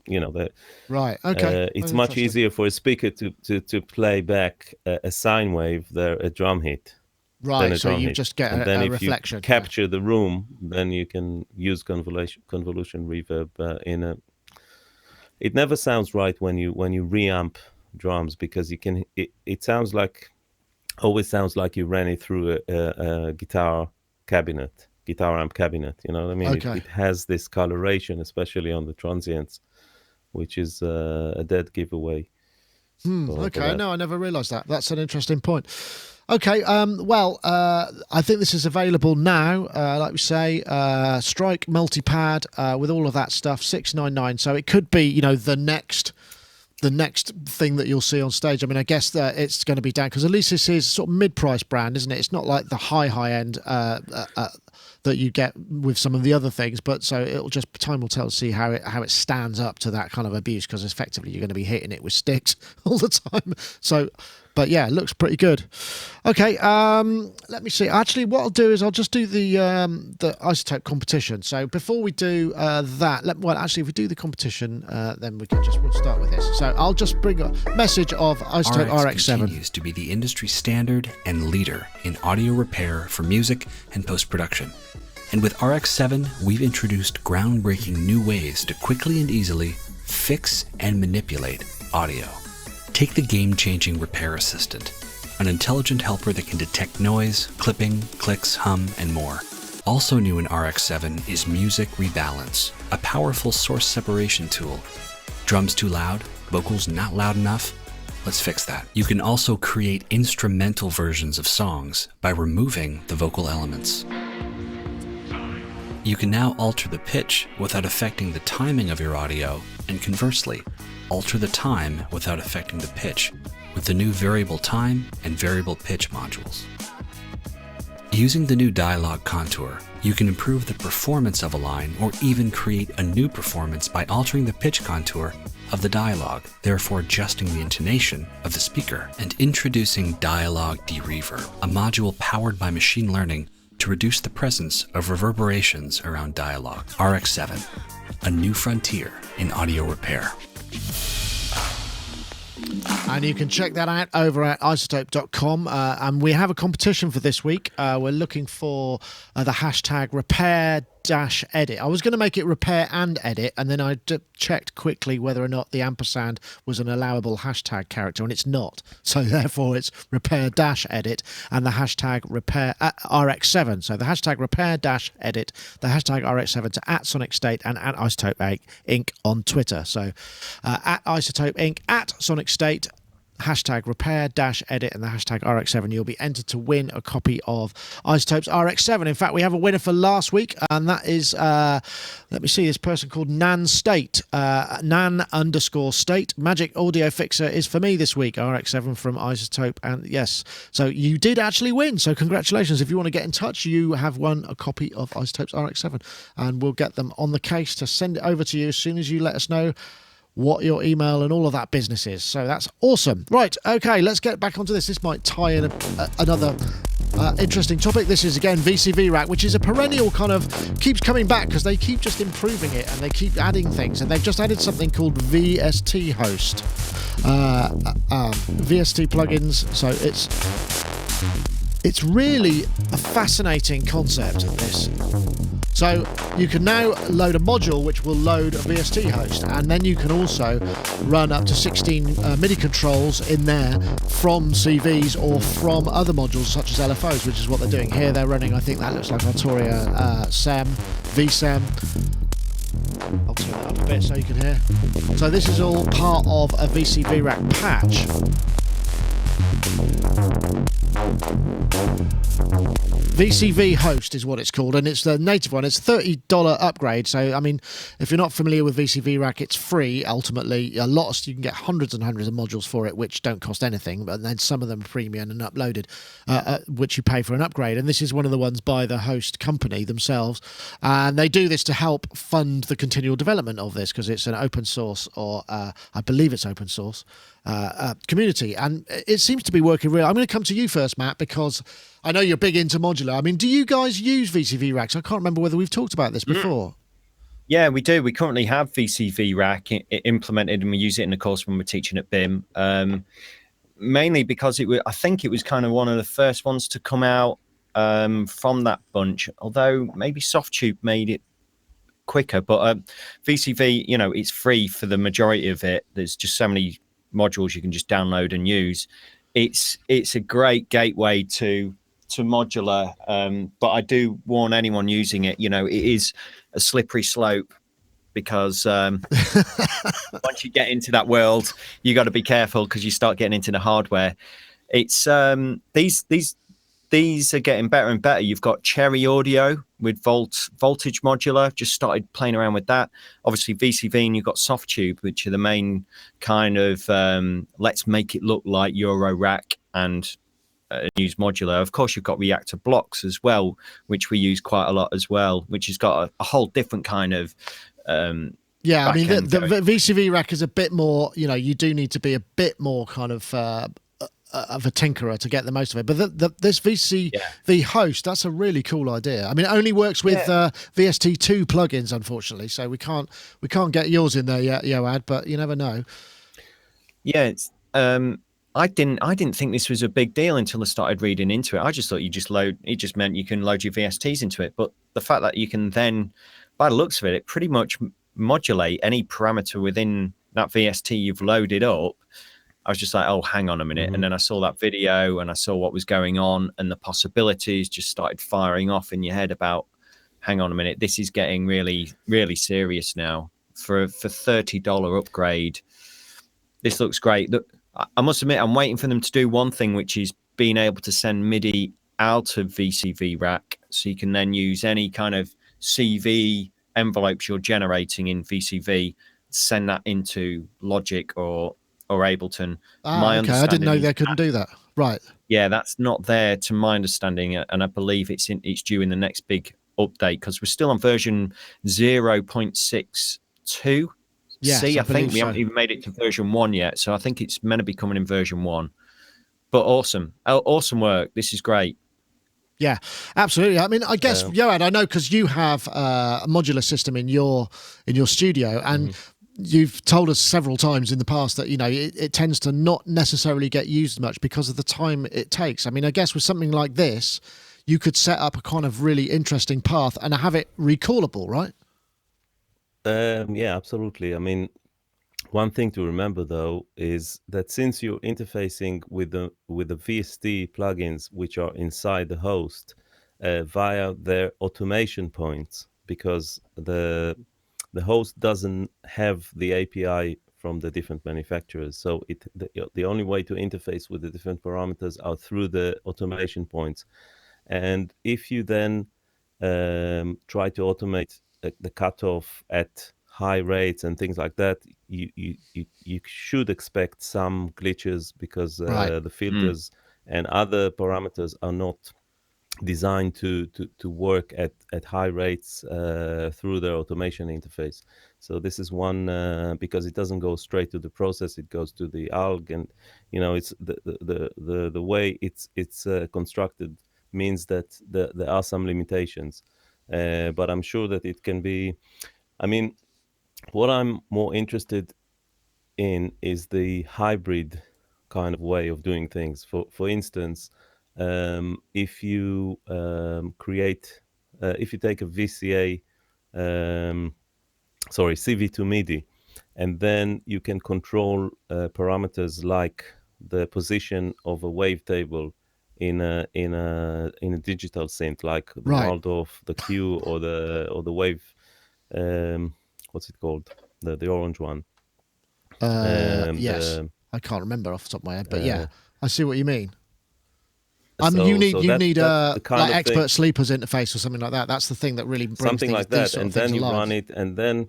S3: it's much easier for a speaker to play back a sine wave a drum hit.
S1: Right, so you just get
S3: and then
S1: a
S3: if
S1: reflection.
S3: You capture the room, then you can use convolution reverb it never sounds right when you reamp drums, because it always sounds like you ran it through a guitar amp cabinet, you know what I mean?
S1: Okay.
S3: It has this coloration, especially on the transients, which is a dead giveaway.
S1: Okay, no, I never realised that. That's an interesting point. Okay, I think this is available now. Like we say, Strike Multipad with all of that stuff, $6.99. So it could be, the next thing that you'll see on stage. I mean, I guess that it's going to be down because Alesis is sort of mid-price brand, isn't it? It's not like the high end that you get with some of the other things, but so it'll just time will tell to see how it stands up to that kind of abuse, because effectively you're going to be hitting it with sticks all the time. So, but yeah, it looks pretty good. Okay, let me see. Actually, what I'll do is I'll just do the iZotope competition. So before we do that, if we do the competition, then we'll start with this. So I'll just bring a message of iZotope RX7.
S5: Continues to be the industry standard and leader in audio repair for music and post-production. And with RX-7, we've introduced groundbreaking new ways to quickly and easily fix and manipulate audio. Take the game-changing Repair Assistant, an intelligent helper that can detect noise, clipping, clicks, hum, and more. Also new in RX-7 is Music Rebalance, a powerful source separation tool. Drums too loud? Vocals not loud enough? Let's fix that. You can also create instrumental versions of songs by removing the vocal elements. You can now alter the pitch without affecting the timing of your audio, and conversely, alter the time without affecting the pitch with the new variable time and variable pitch modules. Using the new dialogue contour, you can improve the performance of a line or even create a new performance by altering the pitch contour of the dialogue, therefore adjusting the intonation of the speaker, and introducing Dialogue Dereverb, a module powered by machine learning to reduce the presence of reverberations around dialogue. RX-7, a new frontier in audio repair.
S1: And you can check that out over at iZotope.com. And we have a competition for this week. We're looking for the hashtag repair-edit. I was going to make it repair and edit, and then I checked quickly whether or not the ampersand was an allowable hashtag character, and it's not. So therefore it's repair-edit and the hashtag repair RX7. So the hashtag repair-edit, the hashtag RX7 to @Sonicstate and @iZotope Inc. on Twitter. So at iZotope Inc., @Sonicstate, hashtag repair-edit and the hashtag RX7. You'll be entered to win a copy of iZotope's RX7. In fact, we have a winner for last week, and that is, let me see, this person called Nan State, Nan_State. Magic Audio Fixer is for me this week, RX7 from iZotope. And yes, so you did actually win. So congratulations. If you want to get in touch, you have won a copy of iZotope's RX7, and we'll get them on the case to send it over to you as soon as you let us know what your email and all of that business is. So that's awesome. Right, okay, let's get back onto this. This might tie in another interesting topic. This is, again, VCV Rack, which is a perennial kind of, keeps coming back because they keep just improving it and they keep adding things. And they've just added something called VST Host. VST plugins. So it's really a fascinating concept, this. So you can now load a module which will load a VST host, and then you can also run up to 16 MIDI controls in there from CVs or from other modules such as LFOs, which is what they're doing here. They're running, I think that looks like Arturia SEM, VSEM. I'll turn it up a bit so you can hear. So this is all part of a VCV Rack patch. VCV Host is what it's called, and it's the native one. It's a $30 upgrade. So, I mean, if you're not familiar with VCV Rack, it's free, ultimately. You can get hundreds and hundreds of modules for it, which don't cost anything, but then some of them are premium and uploaded, which you pay for an upgrade. And this is one of the ones by the host company themselves. And they do this to help fund the continual development of this, because it's an open source, or I believe it's open source, community, and it seems to be working real. I'm going to come to you first, Matt, because I know you're big into modular. I mean, do you guys use VCV Racks? I can't remember whether we've talked about this before.
S2: Yeah, we do. We currently have VCV Rack implemented, and we use it in the course when we're teaching at BIM. Mainly because I think it was kind of one of the first ones to come out from that bunch, although maybe Softube made it quicker. But VCV, it's free for the majority of it. There's just so many modules you can just download and use. It's a great gateway to modular, but I do warn anyone using it, it is a slippery slope, because once you get into that world, you got to be careful, because you start getting into the hardware. It's these are getting better and better. You've got Cherry Audio with voltage modular. Just started playing around with that. Obviously VCV, and you've got Softube, which are the main kind of let's make it look like Euro Rack and use modular. Of course, you've got Reactor Blocks as well, which we use quite a lot as well, which has got a whole different kind of
S1: yeah, I mean, the VCV Rack is a bit more, you do need to be a bit more kind of a tinkerer to get the most of it. But this VCV Host, that's a really cool idea. I mean, it only works with VST2 plugins, unfortunately, so we can't get yours in there yet, Yoad, but you never know.
S2: Yeah, I didn't think this was a big deal until I started reading into it. I just thought it just meant you can load your VSTs into it. But the fact that you can then, by the looks of it, pretty much modulate any parameter within that VST you've loaded up. I was just like, oh, hang on a minute.
S3: Mm-hmm.
S2: And then I saw that video and I saw what was going on, and the possibilities just started firing off in your head about, hang on a minute, this is getting really, really serious now. For $30 upgrade, this looks great. Look, I must admit, I'm waiting for them to do one thing, which is being able to send MIDI out of VCV Rack, so you can then use any kind of CV envelopes you're generating in VCV, send that into Logic or Ableton.
S1: Okay, I didn't know they couldn't do that. Right.
S2: Yeah, that's not there to my understanding, and I believe it's due in the next big update, because we're still on version 0.62.
S1: Yes,
S2: See, I think we
S1: so.
S2: haven't even made it to version 1 yet, so I think it's meant to be coming in version 1. But awesome work. This is great.
S1: Yeah, absolutely. I mean, I guess, Johan, I know because you have a modular system in your studio, and you've told us several times in the past that, you know, it tends to not necessarily get used much because of the time it takes. I mean, I guess with something like this, you could set up a kind of really interesting path and have it recallable, right?
S3: Yeah, absolutely. I mean, one thing to remember though is that since you're interfacing with the VST plugins which are inside the host via their automation points, because the host doesn't have the API from the different manufacturers, so the only way to interface with the different parameters are through the automation points. And if you then try to automate the cutoff at high rates and things like that, you should expect some glitches, because the filters and other parameters are not designed to work at high rates through their automation interface. So this is one, because it doesn't go straight to the process, it goes to the alg, and you know, it's the way it's constructed means that there are some limitations, but I'm sure that it can be. I mean, what I'm more interested in is the hybrid kind of way of doing things. For instance, if you if you take a CV to MIDI, and then you can control parameters like the position of a wavetable in a digital synth, like the Waldorf, the Q, or the wave. What's it called? The orange one.
S1: Yes, I can't remember off the top of my head, but yeah, I see what you mean.
S3: So,
S1: you need
S3: that's
S1: like expert sleepers interface or something like that. That's the thing that really brings
S3: something like that, and then you run it, and then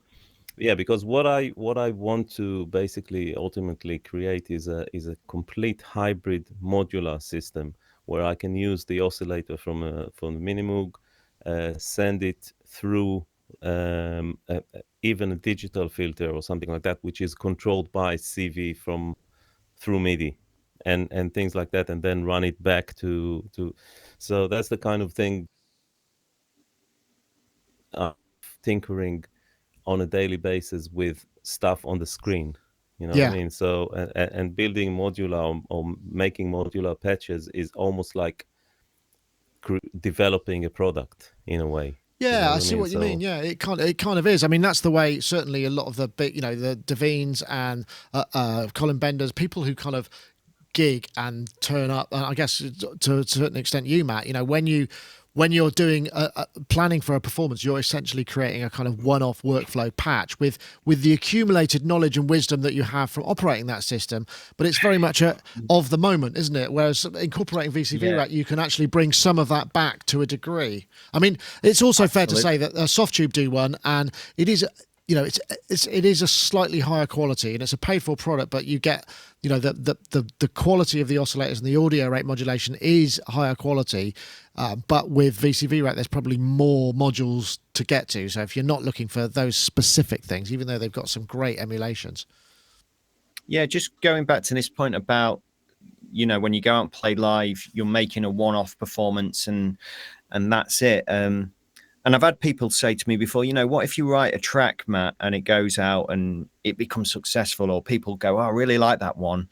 S3: because what I want to basically ultimately create is a complete hybrid modular system where I can use the oscillator from the Minimoog, send it through even a digital filter or something like that, which is controlled by CV through MIDI and things like that, and then run it back to. So that's the kind of thing tinkering on a daily basis with stuff on the screen. You know what I mean? So and building modular or making modular patches is almost like developing a product in a way.
S1: Yeah,
S3: you know
S1: I see what you mean. Yeah, it kind of is. I mean, that's the way certainly a lot of the big, you know, the Devines and Colin Benders, people who kind of gig and turn up. And I guess to a certain extent, you, Matt, you know, when you're doing planning for a performance, you're essentially creating a kind of one-off workflow patch with the accumulated knowledge and wisdom that you have from operating that system. But it's very much of the moment, isn't it? Whereas incorporating VCV Rack, you can actually bring some of that back to a degree. I mean, it's also fair to say that Softtube do one, and it is, you know, it is a slightly higher quality, and it's a paid-for product, but you get, you know, the quality of the oscillators and the audio rate modulation is higher quality, but with VCV Rack, there's probably more modules to get to. So if you're not looking for those specific things, even though they've got some great emulations. Yeah,
S2: just going back to this point about, you know, when you go out and play live, you're making a one-off performance, and that's it. And I've had people say to me before, you know, what if you write a track, Matt, and it goes out and it becomes successful, or people go, oh, I really like that one,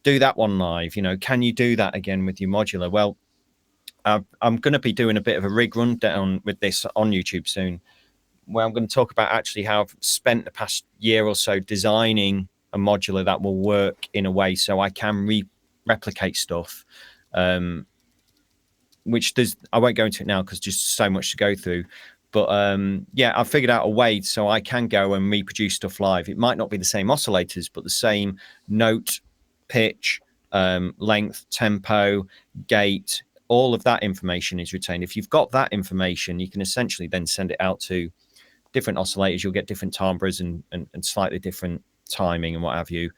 S2: do that one live. Can you do that again with your modular? Well, I'm going to be doing a bit of a rig rundown with this on YouTube soon, where I'm going to talk about actually how I've spent the past year or so designing a modular that will work in a way so I can replicate stuff, which I won't go into it now because just so much to go through. But I figured out a way so I can go and reproduce stuff live. It might not be the same oscillators, but the same note, pitch, length, tempo, gate, all of that information is retained. If you've got that information, you can essentially then send it out to different oscillators. You'll get different timbres and slightly different timing and what have you.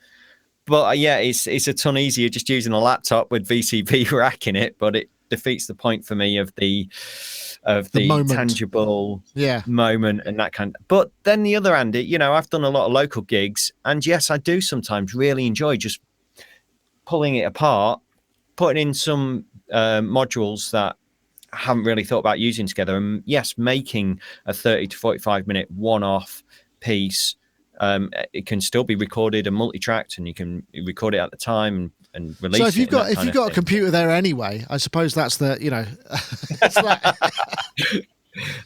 S2: But it's a ton easier just using a laptop with VCV Rack in it, but it defeats the point for me of the moment. Tangible moment and that kind of. But then the other hand, I've done a lot of local gigs, and yes, I do sometimes really enjoy just pulling it apart, putting in some modules that I haven't really thought about using together, and yes, making a 30 to 45 minute one-off piece. It can still be recorded and multi-tracked, and you can record it at the time and release it.
S1: So if you've got a computer there anyway, I suppose that's the it's like...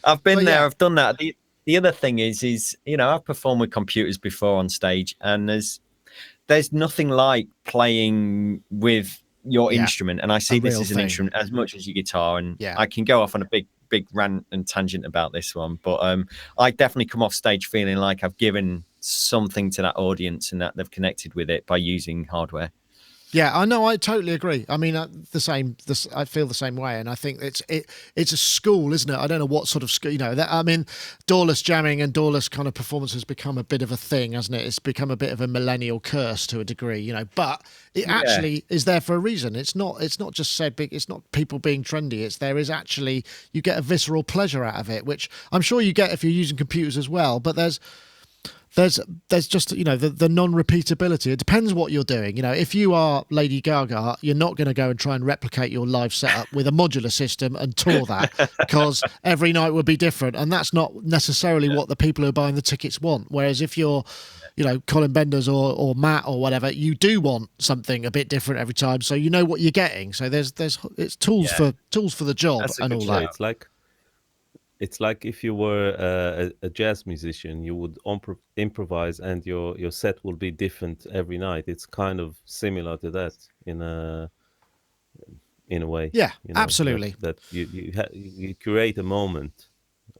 S2: I've been there, I've done that. The other thing is I've performed with computers before on stage, and there's nothing like playing with your instrument, and I see this as an instrument as much as your guitar, and I can go off on a big rant and tangent about this one, but I definitely come off stage feeling like I've given something to that audience and that they've connected with it by using hardware.
S1: Yeah, I know. I totally agree. I mean, I feel the same way, and I think it's a school, isn't it? I don't know what sort of school, doorless jamming and doorless kind of performance has become a bit of a thing, hasn't it? It's become a bit of a millennial curse to a degree, but it actually is there for a reason. It's not just said big. It's not people being trendy. There is actually, you get a visceral pleasure out of it, which I'm sure you get if you're using computers as well. But there's just the non-repeatability. It depends what you're doing. If you are Lady Gaga, you're not going to go and try and replicate your live setup with a modular system and tour that, because every night would be different, and that's not necessarily what the people who are buying the tickets want. Whereas if you're Colin Benders or Matt or whatever, you do want something a bit different every time, so you know what you're getting. So it's tools for the job and all that.
S3: It's like if you were a jazz musician, you would improvise, and your set will be different every night. It's kind of similar to that in a way.
S1: Yeah, absolutely.
S3: That you create a moment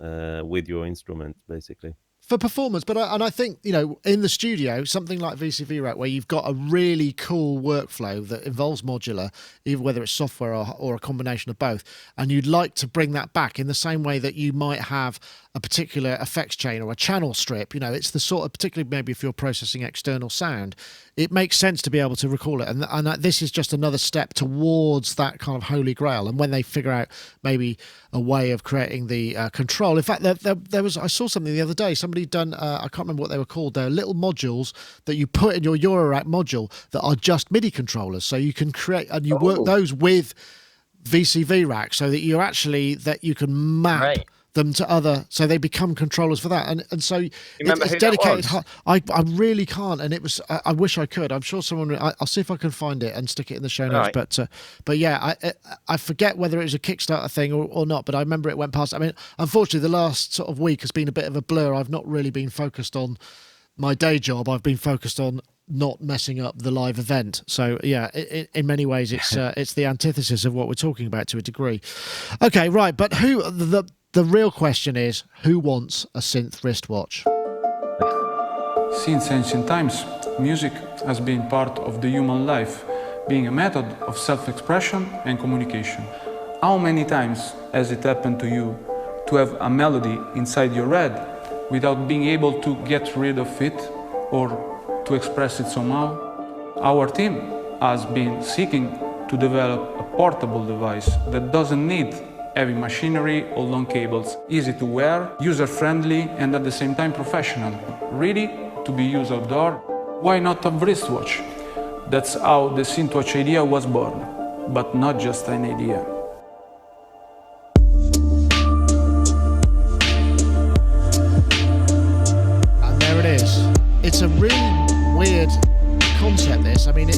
S3: with your instrument, basically.
S1: For performance, but I think, in the studio, something like VCV Rack, where you've got a really cool workflow that involves modular, either whether it's software or a combination of both, and you'd like to bring that back in the same way that you might have a particular effects chain or a channel strip. It's the sort of, particularly maybe if you're processing external sound, it makes sense to be able to recall it. And this is just another step towards that kind of holy grail. And when they figure out maybe a way of creating the control, in fact, I saw something the other day. Somebody done, I can't remember what they were called. They're little modules that you put in your Eurorack module that are just MIDI controllers. So you can create, and you work those with VCV Rack, so that you can map them to other, so they become controllers for that, and so it's dedicated. I really can't, and it was. I wish I could. I'm sure someone. I'll see if I can find it and stick it in the show notes. Right. But yeah, I forget whether it was a Kickstarter thing or not. But I remember it went past. I mean, unfortunately, the last sort of week has been a bit of a blur. I've not really been focused on my day job. I've been focused on not messing up the live event. So yeah, in many ways, it's the antithesis of what we're talking about to a degree. Okay, right, but the real question is, who wants a synth wristwatch?
S6: Since ancient times, music has been part of the human life, being a method of self-expression and communication. How many times has it happened to you to have a melody inside your head without being able to get rid of it or to express it somehow? Our team has been seeking to develop a portable device that doesn't need heavy machinery or long cables, easy to wear, user-friendly, and at the same time professional, ready to be used outdoor. Why not a wristwatch? That's how the Synth Watch idea was born, but not just an idea.
S1: And there it is. It's a really weird concept, this. I mean,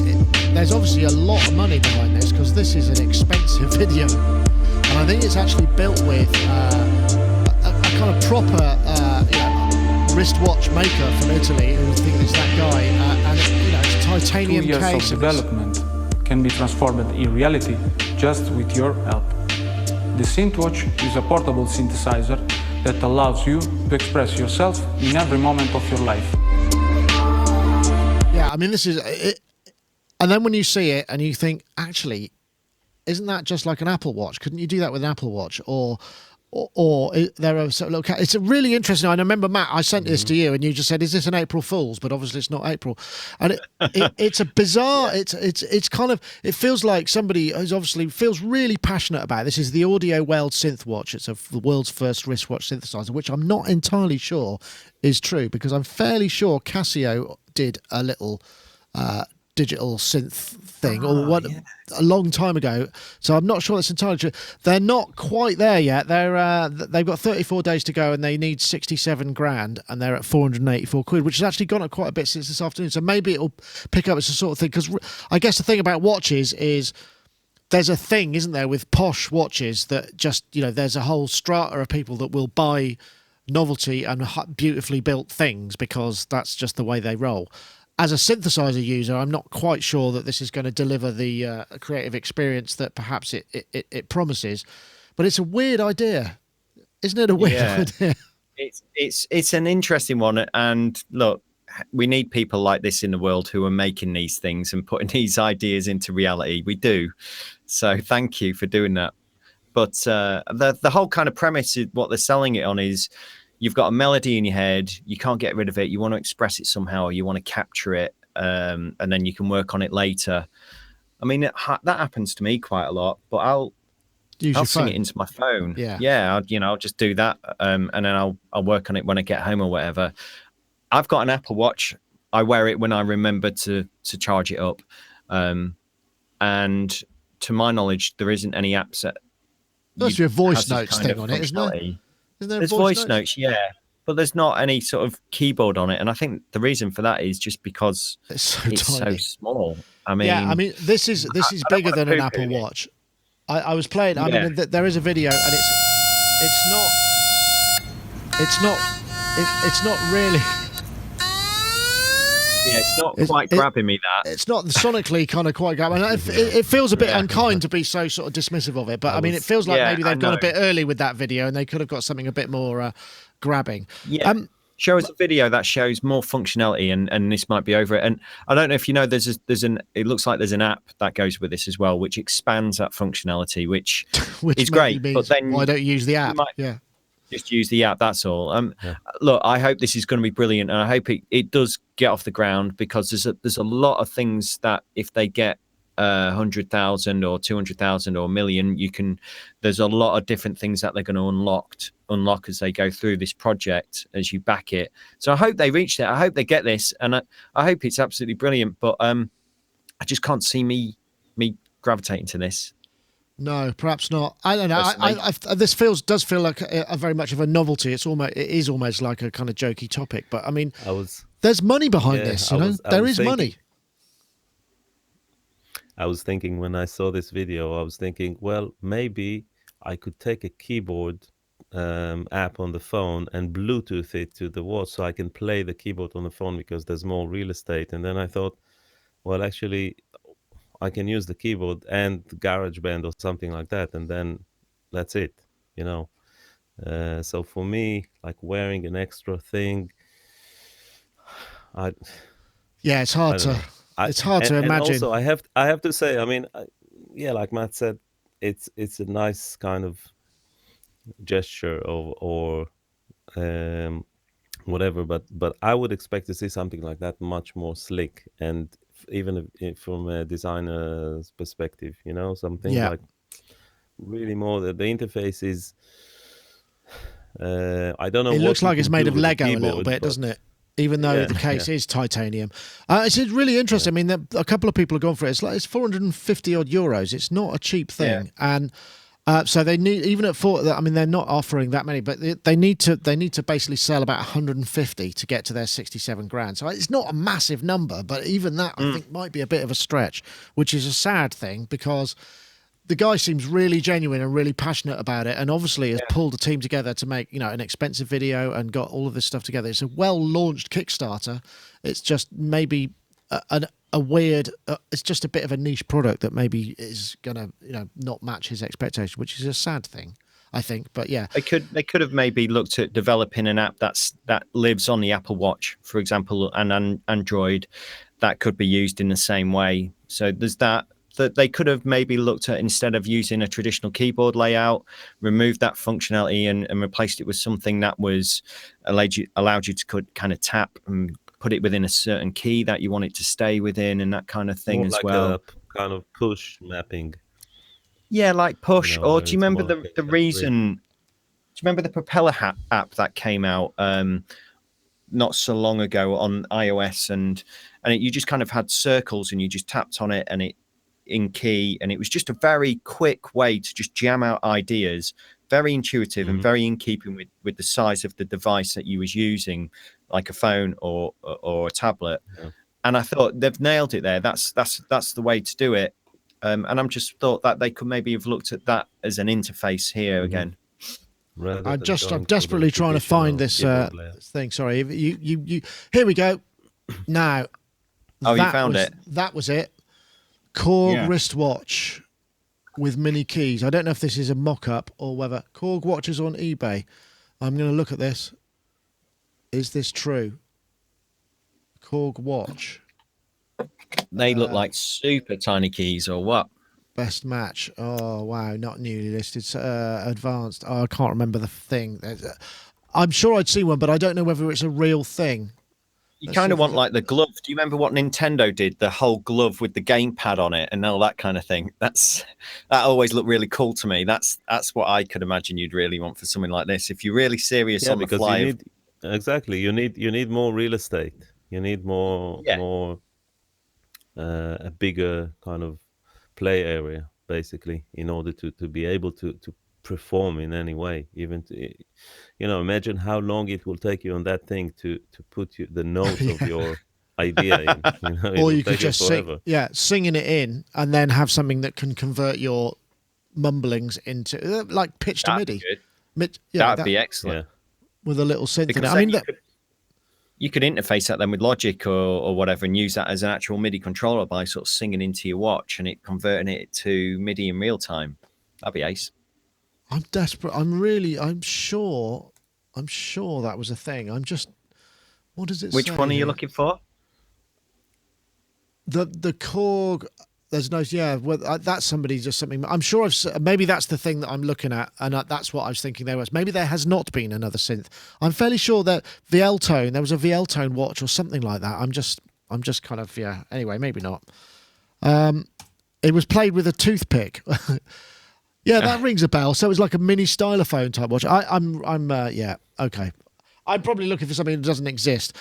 S1: there's obviously a lot of money behind this because this is an expensive video. And I think it's actually built with a kind of proper wristwatch maker from Italy, who think it's that guy. And it's titanium
S6: 2 years
S1: case.
S6: of development can be transformed in reality just with your help. The Synth Watch is a portable synthesizer that allows you to express yourself in every moment of your life.
S1: Yeah, I mean, this is it. And then when you see it and you think, actually, isn't that just like an Apple Watch? Couldn't you do that with an Apple Watch? Or there are it's a really interesting. I remember, Matt, I sent this to you, and you just said, "Is this an April Fool's?" But obviously, it's not April, and it's a bizarre. It's kind of, it feels like somebody who's obviously feels really passionate about it. This is the Audio World Synth Watch. It's the world's first wristwatch synthesizer, which I'm not entirely sure is true, because I'm fairly sure Casio did a little digital synth thing a long time ago, so I'm not sure that's entirely true. They're not quite there yet. They've got 34 days to go, and they need 67 grand, and they're at 484 quid, which has actually gone up quite a bit since this afternoon. So maybe it'll pick up as a sort of thing, because I guess the thing about watches is there's a thing, isn't there, with posh watches that just, there's a whole strata of people that will buy novelty and beautifully built things because that's just the way they roll. As a synthesizer user, I'm not quite sure that this is going to deliver the creative experience that perhaps it promises, but it's a weird idea, isn't it? A weird idea.
S2: It's an interesting one, and look, we need people like this in the world who are making these things and putting these ideas into reality. We do, so thank you for doing that. But the whole kind of premise is what they're selling it on is, you've got a melody in your head, you can't get rid of it, you want to express it somehow, you want to capture it, and then you can work on it later. I mean, that happens to me quite a lot, but I'll sing it into my phone. I'll just do that, and then I'll work on it when I get home or whatever. I've got an Apple Watch. I wear it when I remember to charge it up, and to my knowledge, there isn't any apps that
S1: there's your voice notes thing on it, isn't there?
S2: There's voice notes, but there's not any sort of keyboard on it, and I think the reason for that is just because it's so small. I mean,
S1: this is bigger than an Apple Watch. I was playing. I mean, there is a video, and it's not really.
S2: Yeah, it's not quite grabbing me, that.
S1: It's not sonically kind of quite grabbing. It feels a bit unkind to be so sort of dismissive of it. But I mean, it feels like maybe they've gone a bit early with that video, and they could have got something a bit more grabbing.
S2: Yeah. Show us a video that shows more functionality, and this might be over it. And I don't know if you know, it looks like there's an app that goes with this as well, which expands that functionality, which is great. But then
S1: why don't you use the app?
S2: Just use the app, that's all. Look, I hope this is going to be brilliant, and I hope it does get off the ground, because there's a lot of things that if they get 100,000 or 200,000 or a million, there's a lot of different things that they're going to unlock as they go through this project, as you back it. So I hope they reach it. I hope they get this, and I hope it's absolutely brilliant. But I just can't see me gravitating to this.
S1: No, perhaps not. I don't know. This does feel like a very much of a novelty. It is almost like a kind of jokey topic. But I mean, there's money behind this. There is money.
S3: I was thinking when I saw this video, I was thinking, well, maybe I could take a keyboard app on the phone and Bluetooth it to the watch, so I can play the keyboard on the phone because there's more real estate. And then I thought, well, actually, I can use the keyboard and GarageBand or something like that, and then that's it, So for me, like wearing an extra thing,
S1: it's hard to imagine.
S3: And also, I have to say, I mean, like Matt said, it's a nice kind of gesture or whatever, but I would expect to see something like that much more slick, and even from a designer's perspective, something like really more the interface is I don't know.
S1: It looks like it's made of Lego a little bit, doesn't it? Even though the case is titanium. It's really interesting. I mean, a couple of people have gone for it. It's 450 odd euros. It's not a cheap thing. And So they need, even at 4, I mean, they're not offering that many, but they need to basically sell about 150 to get to their 67 grand. So it's not a massive number, but even that I think might be a bit of a stretch, which is a sad thing because the guy seems really genuine and really passionate about it, and obviously has pulled a team together to make, an expensive video and got all of this stuff together. It's a well-launched Kickstarter. It's just maybe a weird, it's just a bit of a niche product that maybe is gonna, not match his expectation, which is a sad thing, I think. But yeah,
S2: they could have maybe looked at developing an app that lives on the Apple Watch, for example, and Android, that could be used in the same way. So there's that they could have maybe looked at, instead of using a traditional keyboard layout, removed that functionality and replaced it with something that was allowed you to kind of tap and put it within a certain key that you want it to stay within, and that kind of thing. More as like well.
S3: A kind of push mapping.
S2: Yeah, like push. Or do you remember the reason? Do you remember the Propeller app that came out not so long ago on iOS, and you just kind of had circles and you just tapped on it and it in key, and it was just a very quick way to just jam out ideas, very intuitive and very in keeping with the size of the device that you was using, like a phone or a tablet. And I thought they've nailed it there. That's the way to do it. And I'm just thought that they could maybe have looked at that as an interface here again.
S1: I'm desperately trying to find this thing. Sorry, you here we go. Now,
S2: you found it.
S1: That was it. Korg wristwatch with mini keys. I don't know if this is a mock-up or whether Korg watches on eBay. I'm going to look at this. Is this true? Korg watch.
S2: They look like super tiny keys, or what?
S1: Best match. Oh wow, not newly listed. Advanced. Oh, I can't remember the thing. I'm sure I'd seen one, but I don't know whether it's a real thing.
S2: You kind of want like the glove. Do you remember what Nintendo did? The whole glove with the gamepad on it and all that kind of thing. That always looked really cool to me. That's what I could imagine you'd really want for something like this. If you're really serious on the fly.
S3: Exactly. You need more real estate. You need more a bigger kind of play area, basically, in order to be able to perform in any way. Even to, imagine how long it will take you on that thing to put the notes of your idea in.
S1: Or you could just singing it in and then have something that can convert your mumblings into like pitch to MIDI.
S2: That'd be excellent.
S1: With a little synth.
S2: Because
S1: I mean,
S2: you could interface that then with Logic or whatever, and use that as an actual MIDI controller by sort of singing into your watch and it converting it to MIDI in real time. That'd be ace.
S1: I'm desperate. I'm sure that was a thing. What does it say?
S2: Which one are you looking for?
S1: The Korg. There's no, that's somebody just something. I'm sure maybe that's the thing that I'm looking at, and that's what I was thinking there was. Maybe there has not been another synth. I'm fairly sure that there was a VL Tone watch or something like that. I'm just kind of, anyway, maybe not. It was played with a toothpick. Yeah, that rings a bell. So it was like a mini stylophone type watch. Okay. I'm probably looking for something that doesn't exist.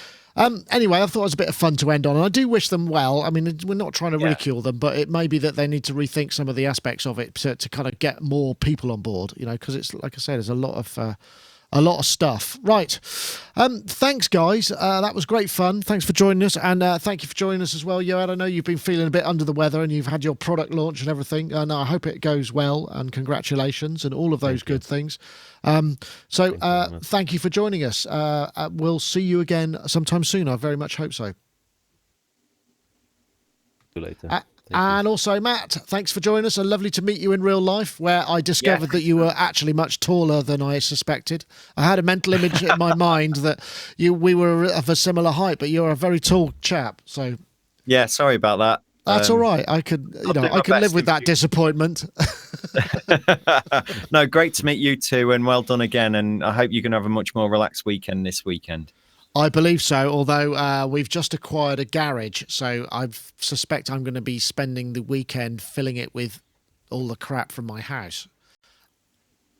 S1: Anyway, I thought it was a bit of fun to end on, and I do wish them well. I mean, we're not trying to ridicule them, but it may be that they need to rethink some of the aspects of it to kind of get more people on board, because it's, like I said, there's a lot of stuff. Right. Thanks, guys. That was great fun. Thanks for joining us, and thank you for joining us as well, Yoad. I know you've been feeling a bit under the weather, and you've had your product launch and everything, and I hope it goes well, and congratulations, and all of those good things. Thank you for joining us. We'll see you again sometime soon. I very much hope so.
S3: See you later.
S1: And also, Matt, thanks for joining us. Lovely to meet you in real life, where I discovered that you were actually much taller than I suspected. I had a mental image in my mind that we were of a similar height, but you're a very tall chap. So,
S2: yeah, sorry about that.
S1: That's all right. I could live with that disappointment.
S2: No, great to meet you too, and well done again. And I hope you can have a much more relaxed weekend this weekend.
S1: I believe so, although we've just acquired a garage, so I suspect I'm going to be spending the weekend filling it with all the crap from my house,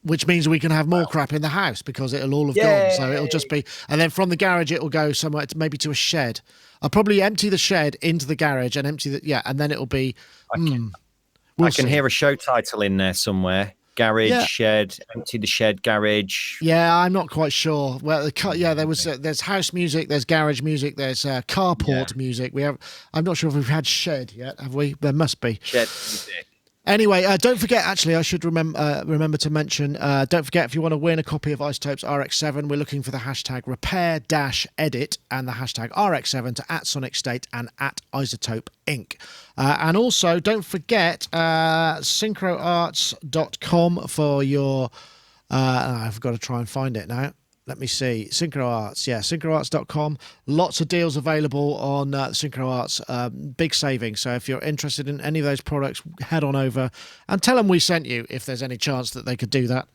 S1: which means we can have more crap in the house because it'll all have gone. So it'll just be, and then from the garage it'll go somewhere, maybe to a shed. I'll probably empty the shed into the garage and empty and then it'll be.
S2: I can hear a show title in there somewhere. garage, shed, empty the shed, garage.
S1: Yeah, I'm not quite sure. Well, there's house music, there's garage music, there's carport music. I'm not sure if we've had shed yet, have we? There must be.
S2: Shed music.
S1: Anyway, don't forget, actually, I should remember to mention, don't forget, if you want to win a copy of iZotope's RX7, we're looking for the hashtag repair-edit and the hashtag RX7 to @Sonicstate and @iZotope Inc. And also, don't forget, synchroarts.com for your... I've got to try and find it now. Let me see. SynchroArts. Yeah, synchroarts.com. Lots of deals available on SynchroArts. Big savings. So if you're interested in any of those products, head on over and tell them we sent you if there's any chance that they could do that,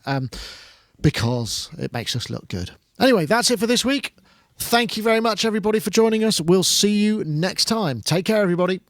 S1: because it makes us look good. Anyway, that's it for this week. Thank you very much, everybody, for joining us. We'll see you next time. Take care, everybody.